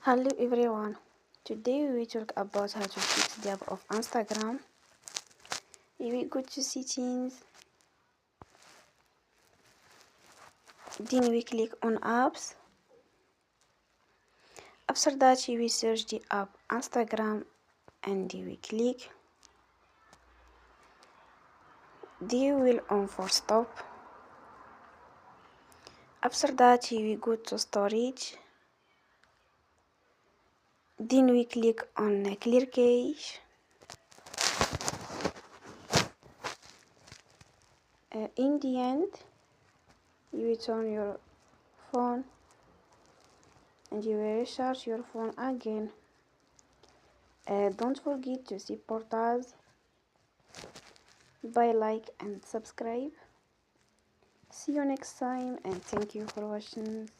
Hello everyone. Today we will talk about how to fix the app of Instagram. We go to settings, then we click on apps. After that we search the app Instagram and we click. Then we will on for stop. After that we go to storage. Then we click on clear cache. In the end, you will turn your phone and you will recharge your phone again. Don't forget to support us by like and subscribe. See you next time and thank you for watching.